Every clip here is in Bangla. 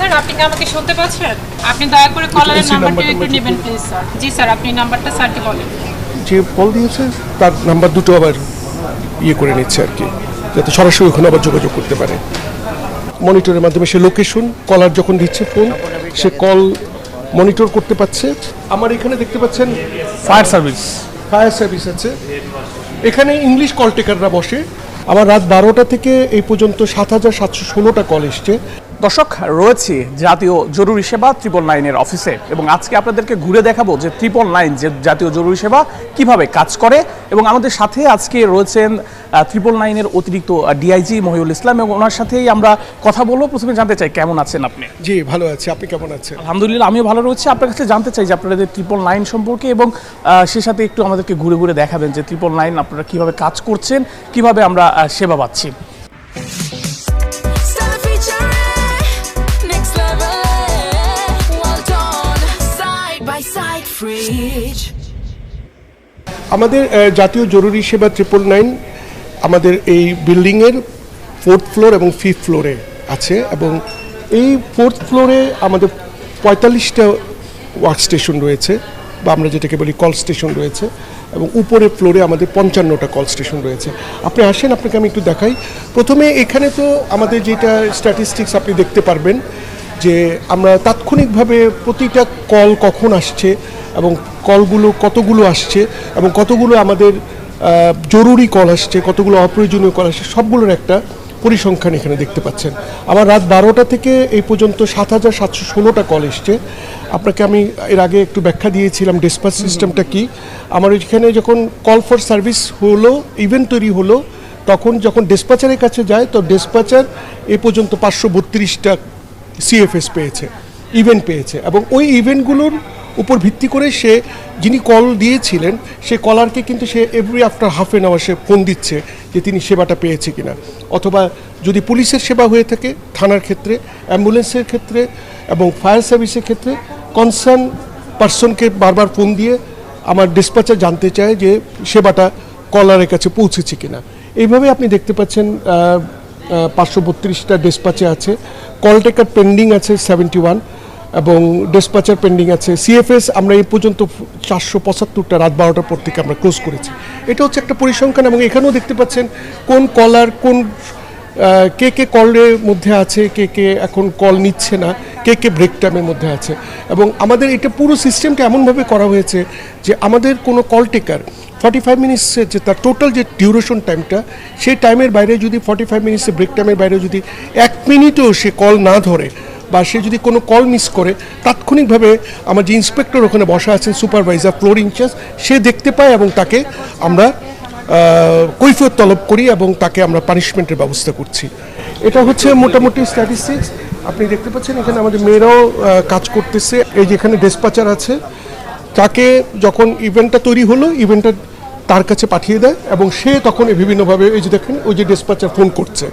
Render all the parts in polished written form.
স্যার, আপনি কি আমাকে শুনতে পাচ্ছেন? আপনি দয়া করে কলারের নাম্বারটা একটু নেবেন প্লিজ স্যার। জি স্যার, আপনি নাম্বারটা স্যারকে বলেন। যে কল দিয়েছে তার নাম্বার দুটো আবার করে নিচ্ছে আর কি, যাতে সরাসরি ওখানে আবার যোগাযোগ করতে পারে। মনিটরের মাধ্যমে সে লোকেশন কলার যখন দিচ্ছে ফোন, সে কল মনিটর করতে পারছে। আমার এখানে দেখতে পাচ্ছেন ফায়ার সার্ভিস আছে। এখানে ইংলিশ কল টেকাররা বসে। আমার রাত 12টা থেকে এই পর্যন্ত 7,716টা কল এসছে। দর্শক, রয়েছি জাতীয় জরুরি সেবা 999-এর অফিসে এবং আজকে আপনাদেরকে ঘুরে দেখাবো যে 999 যে জাতীয় জরুরি সেবা কিভাবে কাজ করে। এবং আমাদের সাথে আজকে রয়েছেন 999-এর অতিরিক্ত ডিআইজি মহিউল ইসলাম এবং ওনার সাথেই আমরা কথা বলবো। প্রথমে জানতে চাই কেমন আছেন আপনি? জি ভালো আছি, আপনি কেমন আছেন? আলহামদুলিল্লাহ, আমিও ভালো রয়েছি। আপনার কাছে জানতে চাই যে আপনাদের 999 সম্পর্কে এবং সে সাথে একটু আমাদেরকে ঘুরে ঘুরে দেখাবেন যে 999 আপনারা কিভাবে কাজ করছেন, কিভাবে আমরা সেবা পাচ্ছি। আমাদের জাতীয় জরুরি সেবা 999 আমাদের এই বিল্ডিংয়ের 4th ফ্লোর এবং 5th ফ্লোরে আছে এবং এই 4th ফ্লোরে আমাদের 45টা ওয়ার্ক স্টেশন রয়েছে, বা আমরা যেটাকে বলি কল স্টেশন রয়েছে, এবং উপরের ফ্লোরে আমাদের 55টা কল স্টেশন রয়েছে। আপনি আসেন, আপনাকে আমি একটু দেখাই। প্রথমে এখানে তো আমাদের যেটা স্ট্যাটিস্টিক্স আপনি দেখতে পারবেন যে আমরা তাৎক্ষণিকভাবে প্রতিটা কল কখন আসছে এবং কলগুলো কতগুলো আসছে এবং কতগুলো আমাদের জরুরি কল আসছে, কতগুলো অপ্রয়োজনীয় কল আসছে, সবগুলোর একটা পরিসংখ্যান এখানে দেখতে পাচ্ছেন। আমার রাত 12টা থেকে এই পর্যন্ত 7,716টা কল এসছে। আপনাকে আমি এর আগে একটু ব্যাখ্যা দিয়েছিলাম ডিসপ্যাচ সিস্টেমটা কি। আমার এখানে যখন কল ফর সার্ভিস হলো, ইভেন্ট তৈরি হলো, তখন যখন ডিসপ্যাচারের কাছে যায় তো ডিসপ্যাচার এ পর্যন্ত 532টা সিএফএস পেয়েছে, ইভেন্ট পেয়েছে, এবং ওই ইভেন্টগুলোর উপর ভিত্তি করে সে যিনি কল দিয়েছিলেন সে কলারকে কিন্তু সে every after half an hour সে ফোন দিচ্ছে যে তিনি সেবাটা পেয়েছে কিনা। অথবা যদি পুলিশের সেবা হয়ে থাকে, থানার ক্ষেত্রে, অ্যাম্বুলেন্সের ক্ষেত্রে এবং ফায়ার সার্ভিসের ক্ষেত্রে কনসার্ন পার্সনকে বারবার ফোন দিয়ে আমার ডিসপ্যাচার জানতে চায় যে সেবাটা কলারের কাছে পৌঁছেছে কিনা। এইভাবে আপনি দেখতে পাচ্ছেন 532টা ডিসপ্যাচে আছে, কল টেকার পেন্ডিং আছে 71 এবং ডিসপ্যাচার পেন্ডিং আছে। সিএফএস আমরা এই পর্যন্ত 475টা রাত 12টার পর থেকে আমরা ক্লোজ করেছি। এটা হচ্ছে একটা পরিসংখ্যান এবং এখানেও দেখতে পাচ্ছেন কোন কলার কোন কে কে কলের মধ্যে আছে, কে কে এখন কল নিচ্ছে না, কে কে ব্রেক টাইমের মধ্যে আছে। এবং আমাদের এটা পুরো সিস্টেমটা এমনভাবে করা হয়েছে যে আমাদের কোনো কল টেকার 45 মিনিটসের যে তার টোটাল যে ডিউরেশন টাইমটা, সেই টাইমের বাইরে যদি 45 মিনিটসের ব্রেক টাইমের বাইরে যদি 1 মিনিটও সে কল না ধরে বা সে যদি কোনো কল মিস করে, তাৎক্ষণিকভাবে আমার যে ইন্সপেক্টর ওখানে বসা আছেন, সুপারভাইজার, ফ্লোর ইনচার্জ, সে দেখতে পায় এবং তাকে আমরা কৈফিয়ত তলব করি এবং তাকে আমরা পানিশমেন্টের ব্যবস্থা করছি। এটা হচ্ছে মোটামুটি স্ট্যাটিস্টিক্স। আপনি দেখতে পাচ্ছেন এখানে আমাদের মেয়েরাও কাজ করতেছে। এই যে এখানে ডিসপ্যাচার আছে, তাকে যখন ইভেন্টটা তৈরি হলো ইভেন্টটা তার কাছে পাঠিয়ে দেয় এবং সে তখন বিভিন্নভাবে, এই যে দেখেন ওই যে ডিসপ্যাচার ফোন করছে,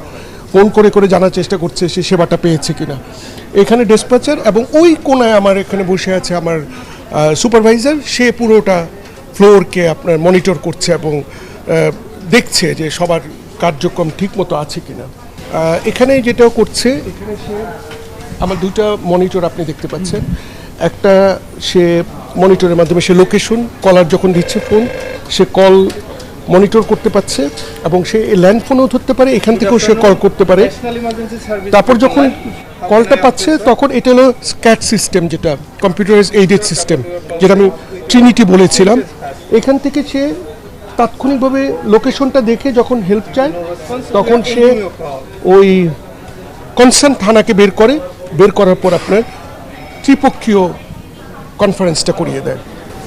ফোন করে করে জানার চেষ্টা করছে সে সেবাটা পেয়েছে কিনা। এখানে ডিসপ্যাচার এবং ওই কোনায় আমার এখানে বসে আছে আমার সুপারভাইজার, সে পুরোটা ফ্লোরকে আপনার মনিটর করছে এবং দেখছে যে সবার কার্যক্রম ঠিক মতো আছে কিনা। এখানে যেটাও করছে, এখানে সে আমার দুইটা মনিটর আপনি দেখতে পাচ্ছেন। একটা সে মনিটরের মাধ্যমে সে লোকেশন কলার যখন দিচ্ছে ফোন, সে কল মনিটর করতে পারছে এবং সে ল্যান্ড ফোনও ধরতে পারে, এখান থেকেও সে কল করতে পারে। তারপর যখন কলটা পাচ্ছে তখন এটা হলো স্ক্যাট সিস্টেম, যেটা কম্পিউটারাইজ এইডেড সিস্টেম, যেটা আমি ট্রিনিটি বলেছিলাম। এখান থেকে সে তাৎক্ষণিকভাবে লোকেশনটা দেখে যখন হেল্প চায় তখন সে ওই কনসার্ন থানাকে বের করার পর আপনার ত্রিপক্ষীয় কনফারেন্সটা করিয়ে দেয়।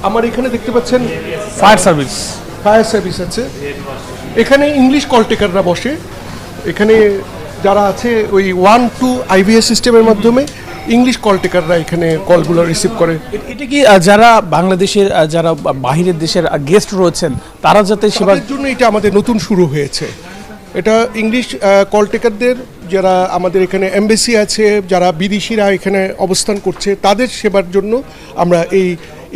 আমার এখানে দেখতে পাচ্ছেন ফায়ার সার্ভিস আছে। এখানে ইংলিশ কল টেকাররা বসে। এখানে যারা আছে ওই 1-2 IVS সিস্টেমের মাধ্যমে ইংলিশ কল টেকাররা এখানে কলগুলো রিসিভ করে। এটা কি যারা বাংলাদেশের যারা বাহিরের দেশের গেস্ট রয়েছেন তারা যাতে সেবার জন্য এটা আমাদের নতুন শুরু হয়েছে। এটা ইংলিশ কল টেকারদের যারা আমাদের এখানে এমবেসি আছে, যারা বিদেশিরা এখানে অবস্থান করছে, তাদের সেবার জন্য আমরা এই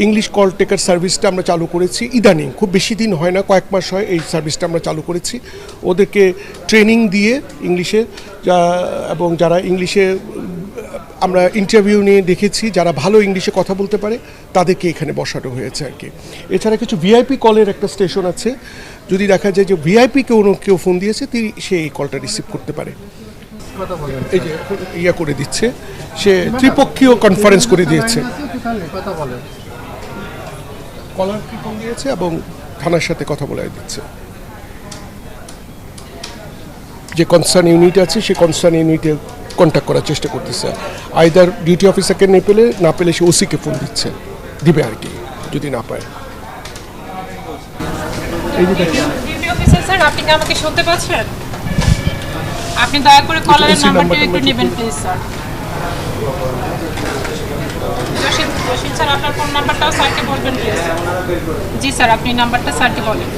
ইংলিশ কল টেকার সার্ভিসটা আমরা চালু করেছি। ইদানিং খুব বেশি দিন হয় না, কয়েক মাস হয় এই সার্ভিসটা আমরা চালু করেছি। ওদেরকে ট্রেনিং দিয়ে ইংলিশে, এবং যারা ইংলিশে আমরা ইন্টারভিউ নিয়ে দেখেছি যারা ভালো ইংলিশে কথা বলতে পারে তাদেরকে এখানে বসানো হয়েছে আর কি। এছাড়া কিছু ভিআইপি কলের একটা স্টেশন আছে, যদি দেখা যায় যে ভিআইপি কেউ ফোন দিয়েছে সে এই কলটা রিসিভ করতে পারে। এই যে এখন ইয়া করে দিচ্ছে, সে ত্রিপক্ষীয় কনফারেন্স করে দিয়েছে, কলারকে ফোন দিয়েছে এবং থানার সাথে কথা বলে দিচ্ছে। যে কনসার্ন ইউনিট আছে সেই কনসার্ন ইউনিটে কন্ট্যাক্ট করার চেষ্টা করতেছে। আইদার ডিউটি অফিসারকে না পেলে সে ওসিকে ফোন দিবে আর কি, যদি না পায়। এই যে দেখেন, ডিউটি অফিসার স্যার, আপনি কি আমাকে শুনতে পাচ্ছেন? আপনি দয়া করে কলারের নাম্বারটা একটু নেবেন প্লিজ স্যার। জসিম স্যার, আপনার ফোন নাম্বারটাও স্যারকে বলবেন প্লিজ। জি স্যার, আপনি নাম্বারটা স্যারকে বলেন।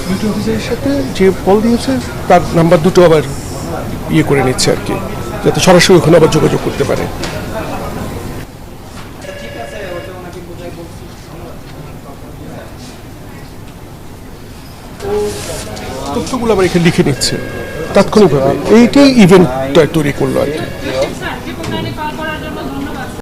ডিউটি অফিসারের সাথে যে কল দিয়েছে তার নাম্বার দুটো আবার ইয়ে করে নিচ্ছে আর কি, যাতে সরাসরি ওখানে আবার যোগাযোগ করতে পারে। তথ্যগুলো আবার এখানে লিখে নিচ্ছে তাৎক্ষণিকভাবে। এইটাই ইভেন্টটা তৈরি করলো আর কি।